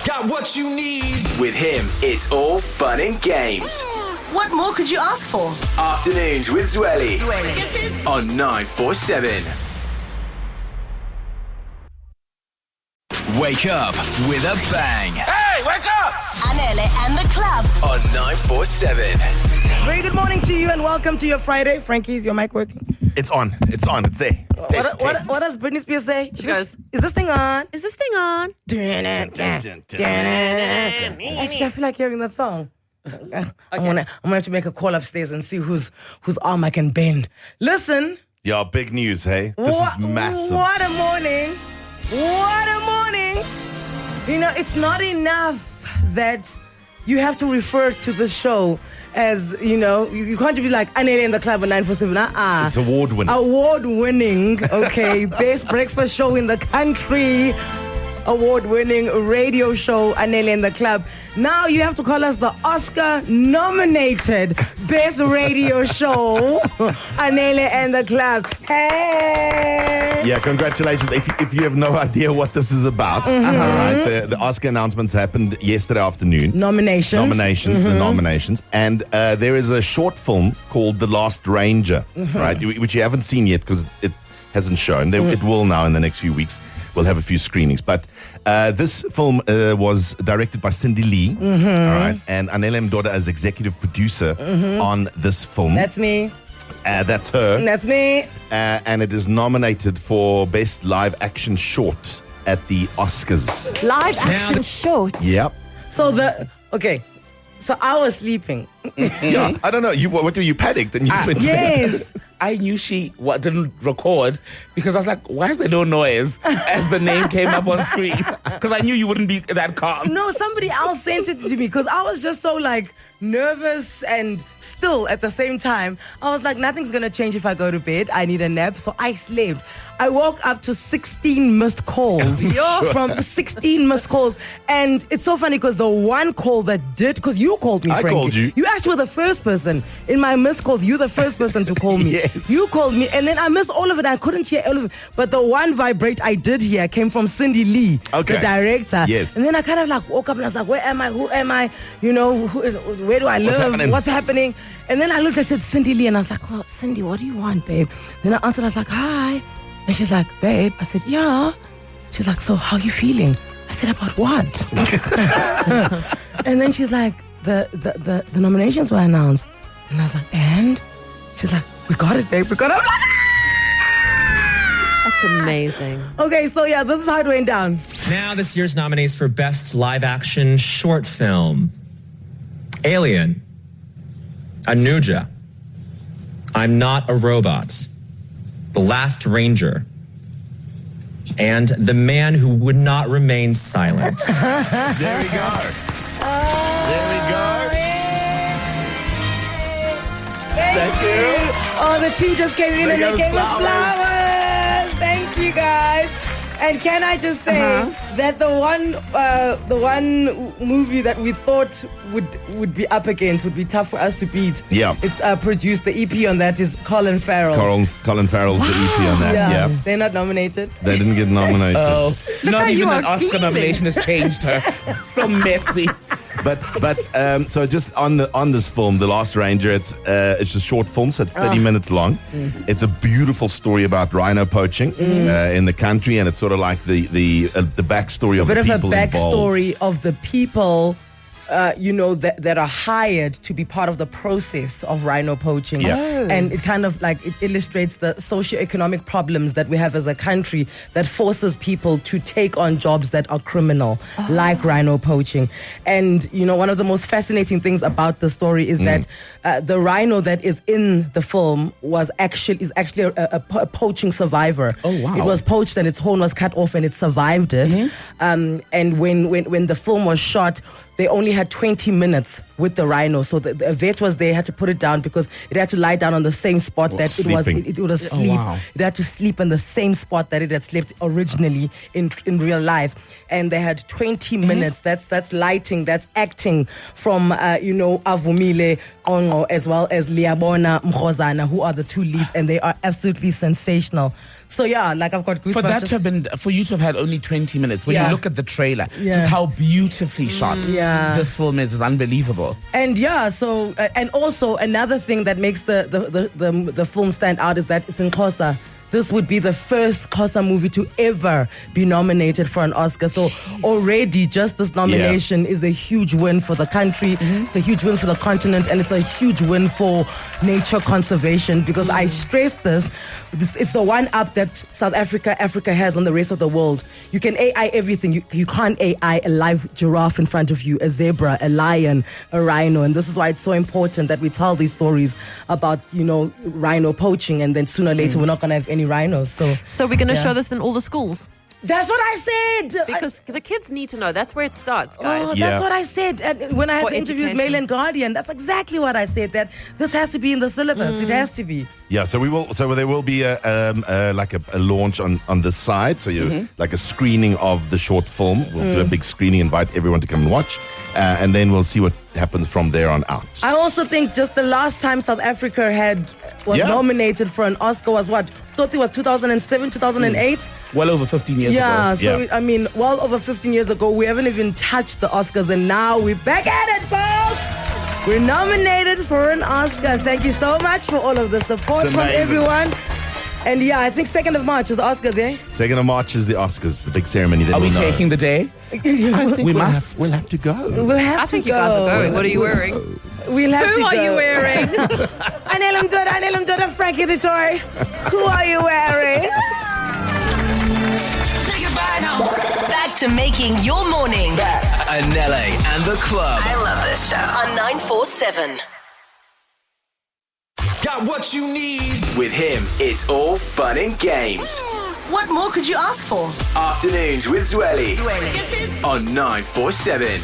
Got what you need. With him, it's all fun and games. What more could you ask for? Afternoons with Zwelly on 947. Wake up with a bang. Hey, wake up! Anele and the club. On 947. Very good morning to you and welcome to your Friday. Frankie, is your mic working? It's on. It's there. Test. What does Britney Spears say? She goes, is this thing on? is this thing on? Actually, I feel like hearing that song. I'm gonna have to make a call upstairs and see whose arm I can bend. Listen. Yeah, big news, hey? This is massive. What a morning. What a morning. You know, it's not enough that you have to refer to the show as, you know, you can't be like Anele in the club at 947. It's award-winning. Award-winning, okay. Best breakfast show in the country. Award-winning radio show, Anele in the club. Now you have to call us the Oscar-nominated Best Radio Show, Anele and the club. Hey! Yeah, congratulations. If you have no idea what this is about, all right, the Oscar announcements happened yesterday afternoon. Nominations. The nominations. And there is a short film called The Last Ranger, right, which you haven't seen yet because it hasn't shown. It will now in the next few weeks. We'll have a few screenings. But this film was directed by Cindy Lee, all right, and Anele Mdoda as executive producer on this film. That's me. That's her. That's me. And it is nominated for Best Live Action Short at the Oscars. Live action short. Yep. So So I was sleeping. Yeah. I don't know. What were you panicked? And you went Yes. I knew she didn't record because I was like, why is there no noise as the name came up on screen? Because I knew you wouldn't be that calm. No, somebody else sent it to me because I was just so like nervous and still at the same time. I was like, nothing's going to change if I go to bed. I need a nap. So I slept. I woke up to 16 missed calls. From 16 missed calls. And it's so funny because the one call that did, because you called me, Frankie. I called you. You actually were the first person in my missed calls. You the first person to call me. Yes. You called me, and then I missed all of it. I couldn't hear all of it. But the one vibrate I did hear came from Cindy Lee, the director. Yes. And then I kind of like woke up and I was like, where am I? Who am I? You know, where do I live? What's happening? And then I looked, I said, Cindy Lee. And I was like, oh, Cindy, what do you want, babe? Then I answered, I was like, hi. And she's like, babe. I said, yeah. She's like, so how are you feeling? I said, about what? And then she's like, the nominations were announced. And I was like, and? She's like, we got it, babe. We got it. That's amazing. Okay, so yeah, this is how it went down. Now this year's nominees for Best Live Action Short Film. Alien. Anuja. I'm Not a Robot. The Last Ranger. And The Man Who Would Not Remain Silent. There we go. There we go. Thank you. Oh, the team just came in and they gave us flowers. Thank you, guys. And can I just say that the one movie that we thought would be up against, would be tough for us to beat. Yeah. It's produced. The EP on that is Colin Farrell. Colin Farrell's the EP on that. Yeah. They're not nominated. They didn't get nominated. Oh, not even an Oscar beaming. nomination has changed her. So messy. But so just on this film, The Last Ranger, it's a short film, so it's 30 minutes long. It's a beautiful story about rhino poaching in the country, and it's sort of like the backstory of the people involved. A bit of a backstory of the people, that are hired to be part of the process of rhino poaching. Yeah. And it kind of like, it illustrates the socioeconomic problems that we have as a country that forces people to take on jobs that are criminal, like rhino poaching. And, one of the most fascinating things about the story is that the rhino that is in the film is actually a poaching survivor. Oh, wow. It was poached and its horn was cut off and it survived it. And when the film was shot, they only had 20 minutes with the rhino. So the vet was there, had to put it down because it had to lie down on the same spot that it was asleep. wow. It had to sleep in the same spot that it had slept originally in real life. And they had 20 minutes. That's lighting, that's acting from Avumile Ongo as well as Liabona Mkhozana, who are the two leads, and they are absolutely sensational. So yeah, like I've got goosebumps. For you to have had only 20 minutes, when Yeah. you look at the trailer, Yeah. just how beautifully shot Yeah. this film is unbelievable. And yeah, so and also another thing that makes the film stand out is that it's in Xhosa. This would be the first Xhosa movie to ever be nominated for an Oscar. So already just this nomination is a huge win for the country. It's a huge win for the continent, and it's a huge win for nature conservation, because I stress this. It's the one up that Africa has on the rest of the world. You can AI everything. You can't AI a live giraffe in front of you, a zebra, a lion, a rhino. And this is why it's so important that we tell these stories about, rhino poaching, and then sooner or later we're not going to have any rhinos. So we're going to show this in all the schools. That's what I said. Because the kids need to know. That's where it starts, guys. Oh, that's what I said. And when I had For the interview with education. Mail and Guardian, that's exactly what I said, that this has to be in the syllabus. It has to be. Yeah, so there will be a launch on the side. So you like a screening of the short film. We'll do a big screening, invite everyone to come and watch, and then we'll see what happens from there on out. I also think just the last time South Africa was nominated for an Oscar was what? Thought it was 2007, 2008. Well over 15 years ago. So I mean, well over 15 years ago, we haven't even touched the Oscars, and now we're back at it, folks. We're nominated for an Oscar. Thank you so much for all of the support It's from amazing. everyone. And yeah, I think 2nd of March is the Oscars, eh? 2nd of March is the Oscars, the big ceremony. Then Are we we'll know. taking the day? We must. We'll have to go. We'll have I to think go. you guys are going. What are you wearing? We'll have to Who go. are you wearing? Anele Mdoda, Frankie the Toy. Who are you wearing? Say goodbye now. Back to making your morning. Anele and the club. I love this show. On 947. Got what you need. With him, it's all fun and games. What more could you ask for? Afternoons with Zwelly This is on 947.